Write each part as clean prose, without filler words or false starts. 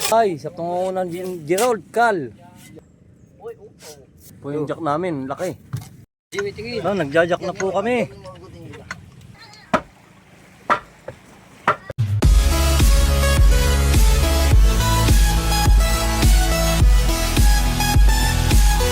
Ay, sa tungunan Gerald Cal. Po yung jack namin, laki. Nagja-jack na po kami.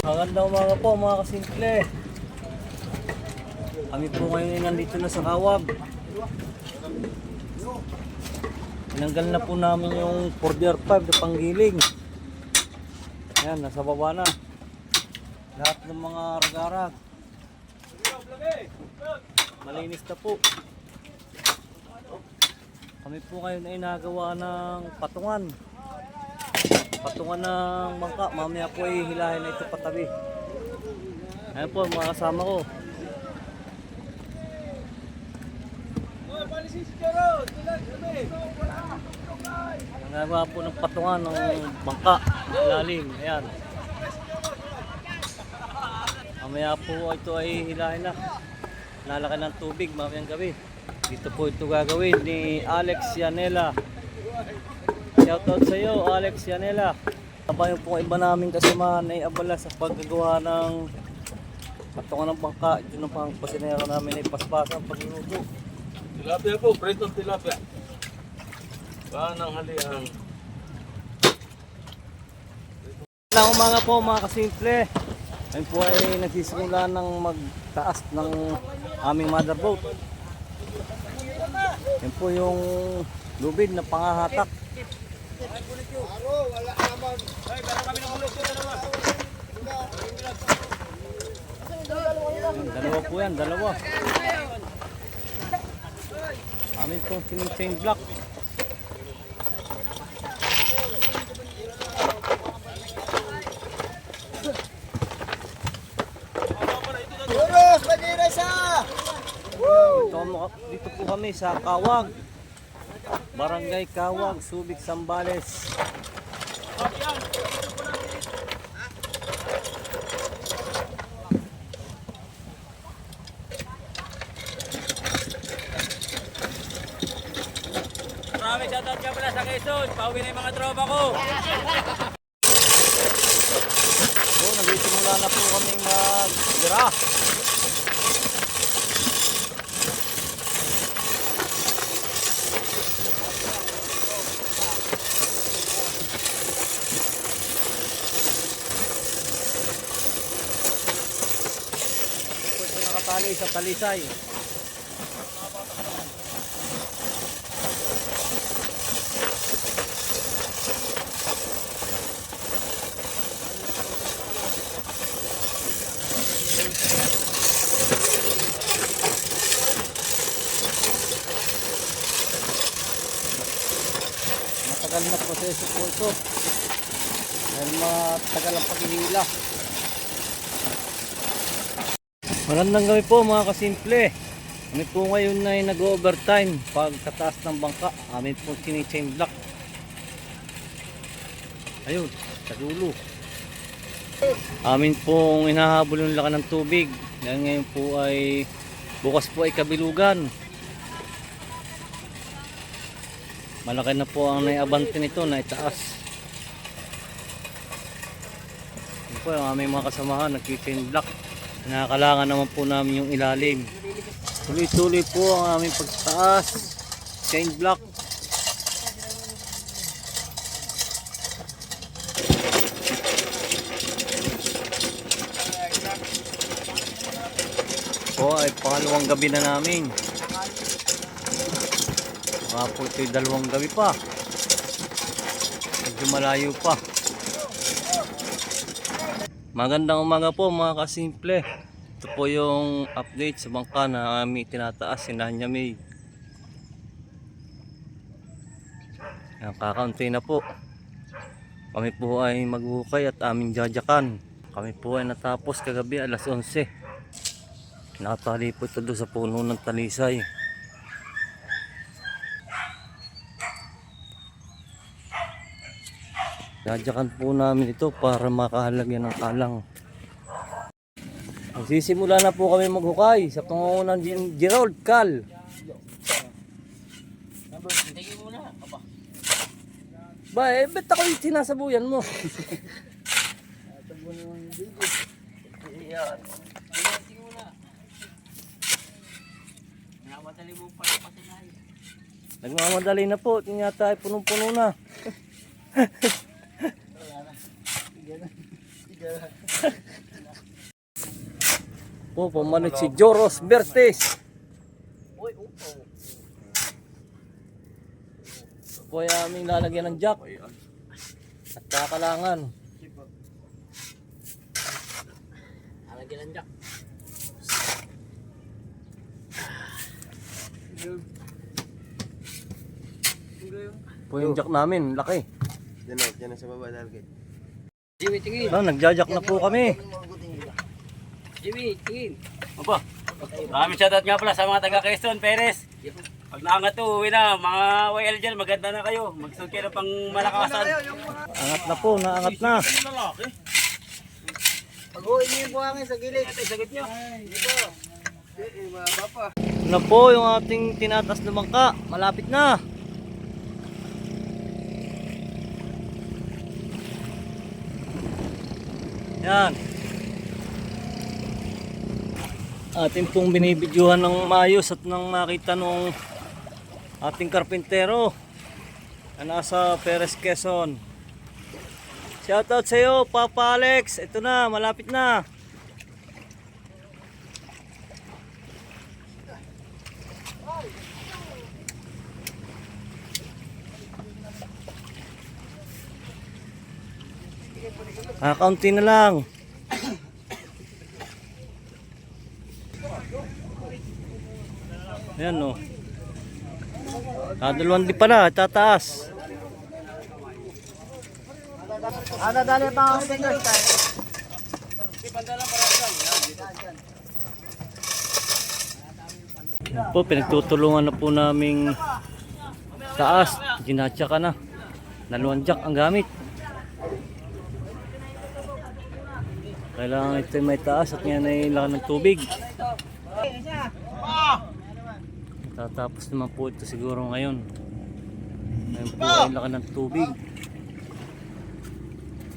Magandang umaga po mga kasimple. Kami po ngayon ay nandito na sa Kawag. Tinanggal na po namin yung 4DR5 na panggiling. Ayan, nasa baba na. Lahat ng mga ragarag. Malinis na po. Kami po ngayon ay nagawa ng patungan. Patungan ng bangka. Mamaya po ay hilahin na ito patabi. Ayan po mga kasama ko. Nagawa po ng patungan ng bangka. Lalim. Ayan. Mamaya po ito ay hilahin na. Lalaki ng tubig mamayang gabi. Dito po ito gagawin ni Alex Yanela. Shoutout sa iyo, Alex Yanela. Tabayan po iba namin kasamahan ay abala sa paggagawa ng patungan ng bangka. Ito na pang pasinera namin ay paspasan pagluluto. Tilapia po, pretong tilapia. Panang haliang. Ilang umaga po mga kasimple. Ayun po ay nagsisimula ng magtaas ng aming motherboat. Yan po yung lubid na pangahatak. Dalawa po yan, dalawa. Amin pong chain block. Dito po kami sa Kawag, Barangay Kawag, Subic, Zambales. Maraming shoutout ka pala sa Quezon. Pauwi na yung mga tropa ko. So, nagsisimula na po kami mag-dira. Nakatali sa talisay. Matagal na proseso po ito dahil matagal ang paghihila. Magandang gabi po mga kasimple. Kami po ngayon ay nag-overtime pagkataas ng bangka. Amin po chain block. Ayun, sa dulo. Amin pong hinahabol yung laki ng tubig. Dahil ngayon po ay bukas po ay kabilugan. Malaki na po ang naiabante nito na itaas. Yun po ang aming mga kasamahan nag-chain block. Nakakalangan naman po namin yung ilalim. Tuloy-tuloy po ang aming pagtaas. Chain block. Po ay pangalawang gabi na namin. Baka po ito'y dalawang gabi pa. Medyo malayo pa. Magandang umaga po mga kasimple. Ito po yung update sa bangka na aming tinataas si Nanya May. Kakaunti na po. Kami po ay maghukay at aming jajakan. Kami po ay natapos kagabi alas 11. Nakatali po ito doon sa puno ng talisay. Jajakan po namin ito para makahalagyan ng kalang. Magsisimula na po kami maghukay sa tungunan Gerald Cal. Ba, ba't ako yung sinasabuyan mo? Iyan. Tingin mo na. Namatali mo pala patinay. Nagmamadali na po. Tingnan tayo punong-puno na. Po, pumanik si Joros Bertes. Po ay aming lalagyan ng jack at kakalangan. Alagyan ng jack. Po yung jack namin, laki. Diyan na sa baba dahil Jimmy, tingin. Nagjajack na po kami. Jimmy, tingin. Opo. Maraming shoutout nga pala sa mga taga Quezon, Perez. Pag naangat to, uwi na. Mga YL dyan, maganda na kayo. Magsunod kayo ng pang malakasan. Angat na po, naangat na. Lalaki. pag-uwi niyo yung buhangin sa gilid. Ito, sagot nyo. Mababa pa. Na po yung ating tinatas na bangka. Malapit na. Yan. Ating pong binibidyohan ng maayos at nang makita nung ating karpintero na nasa Perez, Quezon. Shoutout sa iyo, Papa Alex. Ito na, malapit na. Kaunti na lang. Ayan o. Kadalawang di pala, tataas. Dali pa ang fingers tayo. Yan po, pinagtutulungan na po naming taas. Ginatsa ka na. Dalawang jack ang gamit. Kailangan ito may taas at ngayon ay laki ng tubig. Tatapos naman po ito siguro ngayon. Ngayon po ay laki ng tubig.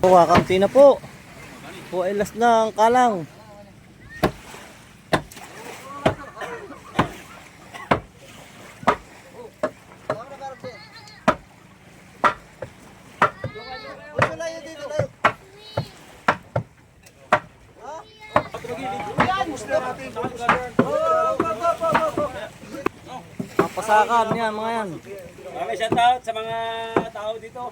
Kakamti na po. Po ay last na ang kalang. Pasakan yan mga yan. Maraming shoutout sa mga tao dito.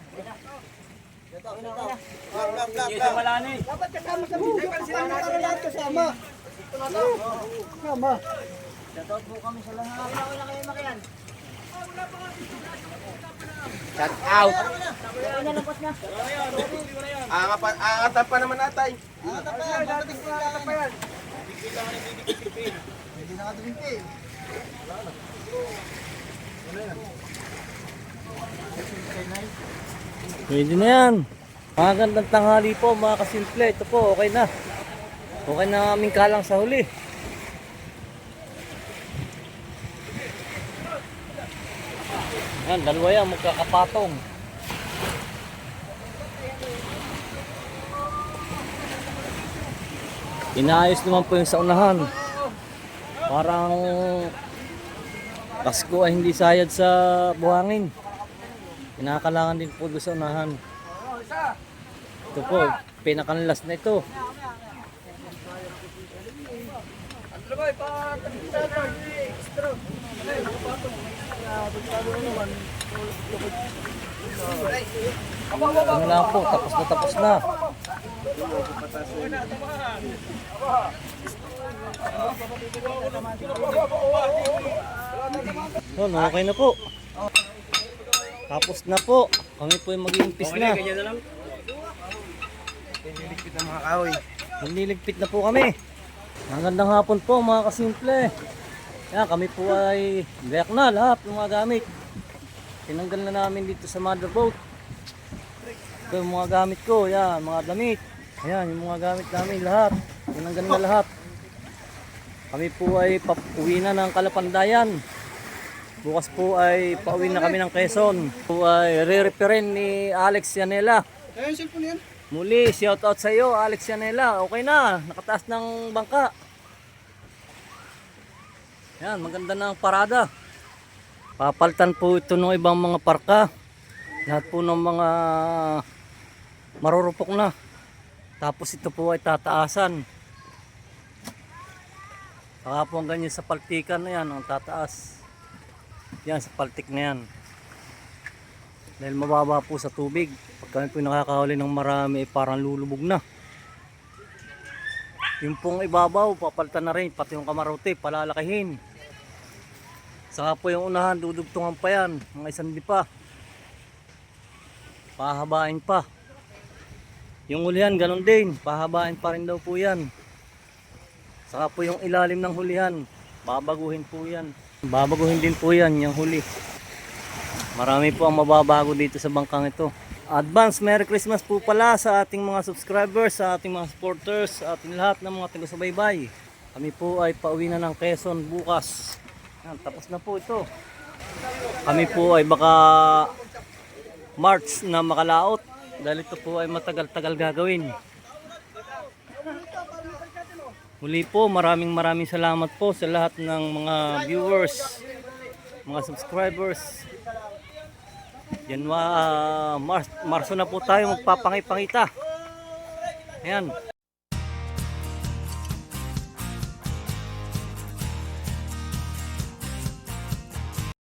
Hindi sa Malani. Dapat kasama sa video. Lahat kasama. Kasama. Shoutout po kami sa lahat. Wala kayo makiyan. Shout out. Angatan pa naman natay. Angatan pa yan. Dadating pa angatan pa yan. Hindi na kadrimpi. Pwede na yan. Magandang tanghali po mga kasimple. Ito po, okay na. Okay na aming kalang sa huli. Yan, dalawa yan, magkakapatong. Inaayos naman po yung sa unahan. Parang Pasko ay hindi sayad sa buhangin. Kinakalangan din po doon sa unahan. Ito po, pinakanlas na ito. Ano lang po, tapos na. So, okay na po. Tapos na po. Kami po yung mag-iimpis na. Ganyan na lang. Piniligpit ng mga kahoy. Nililigpit na po kami. Magandang hapon po mga kasimple. Yan, kami po ay gayak na lahat ng mga gamit. Tinanggal na namin dito sa motherboard. Ito yung mga gamit ko. Yan, mga damit. Ayan, yung mga gamit namin lahat. Tinanggal na lahat. Kami po ay uwi na ng Kalapandayan. Bukas po ay pauwi na kami ng Quezon. Po ay re-referin ni Alex Yanela. Ayun, cellphone yan. Muli, shout out sa iyo, Alex Yanela. Okay na, nakataas ng bangka. Yan, maganda na ang parada. Papalitan po ito ng ibang mga parka. Lahat po ng mga marurupok na. Tapos ito po ay tataasan. Saka po ang ganyan sa paltikan na yan, ang tataas. Yan, sa paltik na yan. Dahil mababa po sa tubig. Pag kami po nakakahuli ng marami, parang lulubog na. Yung pong ibabaw, papalitan na rin. Pati yung kamarote, palalakihin. Saka po yung unahan, dudugtungan pa yan. Mga isang pa. Pahabain pa. Yung hulihan, ganun din. Pahabain pa rin daw po yan. Saka po yung ilalim ng hulihan, babaguhin po yan. Babaguhin din po yan, yung huli. Marami po ang mababago dito sa bangkang ito. Advance Merry Christmas po pala sa ating mga subscribers, sa ating mga supporters, sa ating lahat ng mga taga-subaybay. Kami po ay pauwi na ng Quezon bukas. Yan, tapos na po ito. Kami po ay baka March na makalaot dahil ito po ay matagal-tagal gagawin. Muli po, maraming salamat po sa lahat ng mga viewers, mga subscribers. Marso na po tayo magpapangipangita. Ayan.